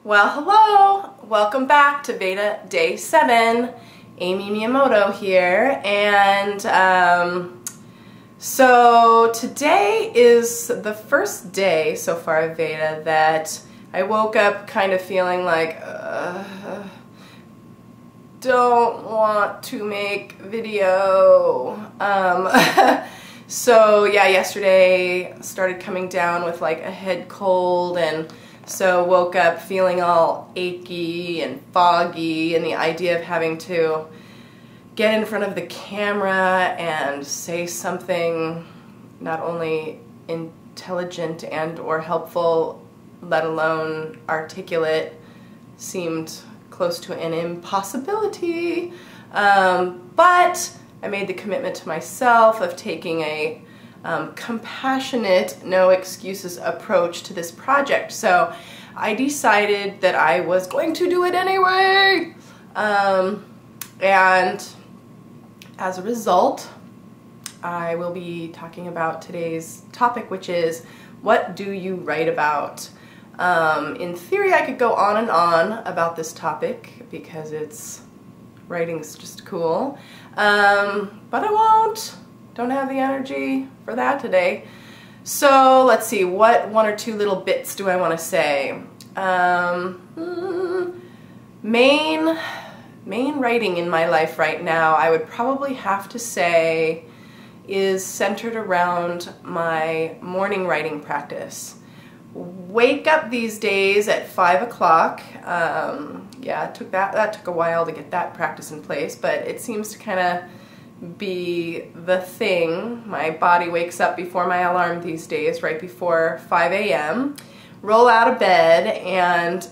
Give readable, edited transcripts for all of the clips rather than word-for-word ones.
Well, hello! Welcome back to VEDA Day 7. Amy Miyamoto here, and so today is the first day so far of VEDA that I woke up kind of feeling like don't want to make video. So yeah, yesterday started coming down with like a head cold, and so woke up feeling all achy and foggy, and the idea of having to get in front of the camera and say something not only intelligent and or helpful, let alone articulate, seemed close to an impossibility. But I made the commitment to myself of taking a compassionate, no excuses approach to this project. So I decided that I was going to do it anyway. And as a result, I will be talking about today's topic, which is, what do you write about? In theory, I could go on and on about this topic because writing's just cool. But I won't. Don't have the energy for that today. So let's see, what one or two little bits do I want to say? Main writing in my life right now, I would probably have to say, is centered around my morning writing practice. Wake up these days at 5 o'clock. Yeah, that took a while to get that practice in place, but it seems to kind of be the thing. My body wakes up before my alarm these days, right before 5 a.m. Roll out of bed and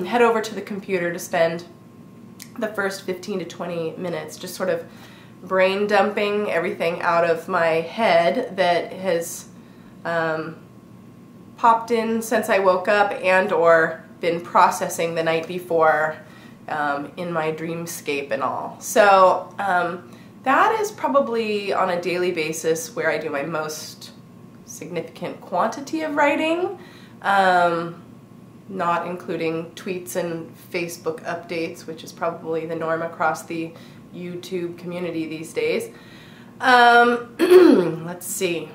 head over to the computer to spend the first 15 to 20 minutes just sort of brain dumping everything out of my head that has popped in since I woke up and or been processing the night before in my dreamscape and all. So that is probably on a daily basis where I do my most significant quantity of writing, not including tweets and Facebook updates, which is probably the norm across the YouTube community these days. Let's see.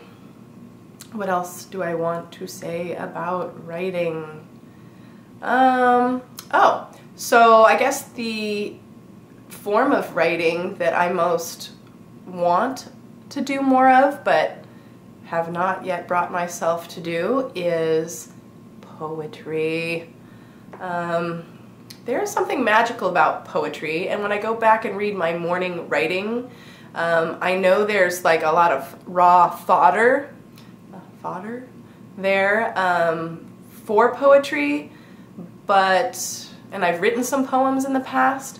What else do I want to say about writing? Oh, so I guess the form of writing that I most want to do more of, but have not yet brought myself to do, is poetry. There is something magical about poetry, and when I go back and read my morning writing, I know there's like a lot of raw fodder there for poetry, and I've written some poems in the past,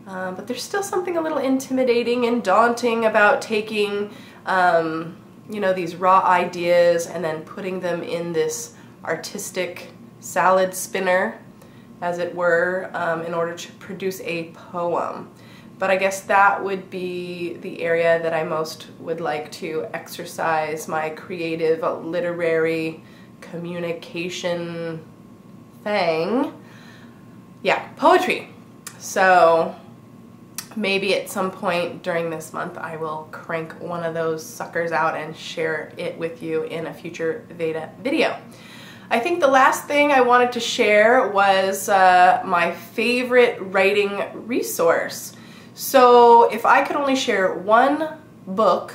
but there's still something a little intimidating and daunting about taking you know, these raw ideas and then putting them in this artistic salad spinner, as it were, in order to produce a poem. But I guess that would be the area that I most would like to exercise my creative literary communication thing. Yeah, poetry. So maybe at some point during this month I will crank one of those suckers out and share it with you in a future VEDA video. I think the last thing I wanted to share was my favorite writing resource. So if I could only share one book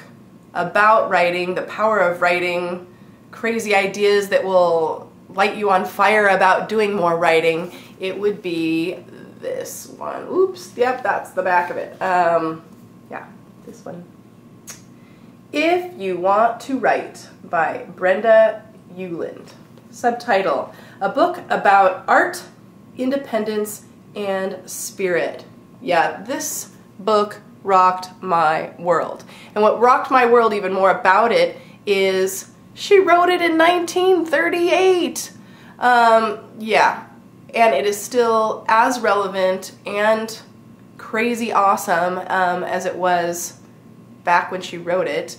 about writing, the power of writing, crazy ideas that will light you on fire about doing more writing, it would be this one. Oops, yep, that's the back of it. Yeah, this one. If You Want to Write by Brenda Euland. Subtitle: A Book About Art, Independence, and Spirit. Yeah, this book rocked my world. And what rocked my world even more about it is she wrote it in 1938. Yeah, and it is still as relevant and crazy awesome as it was back when she wrote it.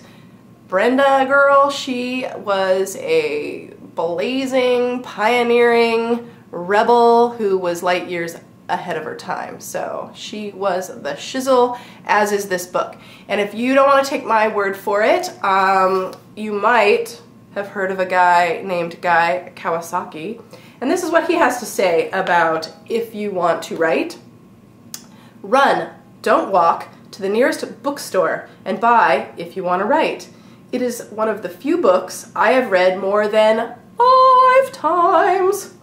Brenda girl, she was a blazing, pioneering rebel who was light years ahead of her time. So she was the shizzle, as is this book. And if you don't want to take my word for it, you might have heard of a guy named Guy Kawasaki. And this is what he has to say about if you want to write. Run, don't walk, to the nearest bookstore and buy if you want to write. It is one of the few books I have read more than 5 times.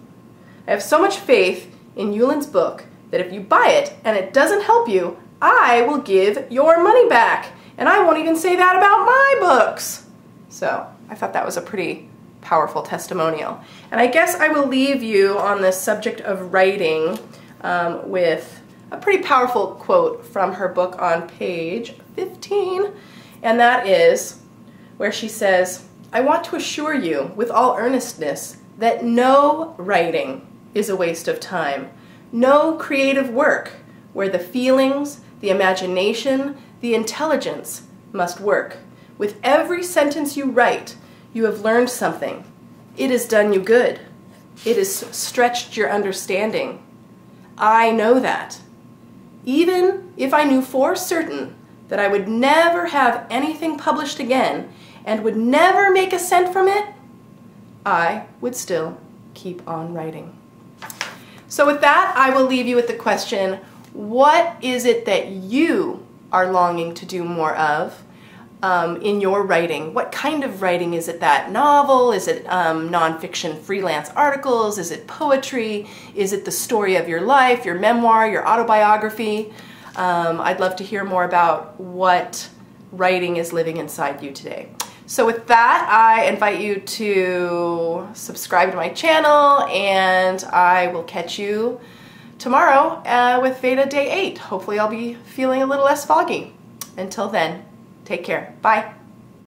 I have so much faith in Yulin's book that if you buy it and it doesn't help you, I will give your money back. And I won't even say that about my books. So I thought that was a pretty powerful testimonial. And I guess I will leave you on this subject of writing with a pretty powerful quote from her book on page 15. And that is where she says, I want to assure you with all earnestness that no writing is a waste of time. No creative work where the feelings, the imagination, the intelligence must work. With every sentence you write, you have learned something. It has done you good. It has stretched your understanding. I know that. Even if I knew for certain that I would never have anything published again and would never make a cent from it, I would still keep on writing. So with that, I will leave you with the question, what is it that you are longing to do more of in your writing? What kind of writing? Is it that novel? Is it nonfiction freelance articles? Is it poetry? Is it the story of your life, your memoir, your autobiography? I'd love to hear more about what writing is living inside you today. So with that, I invite you to subscribe to my channel, and I will catch you tomorrow with VEDA Day 8. Hopefully I'll be feeling a little less foggy. Until then, take care. Bye.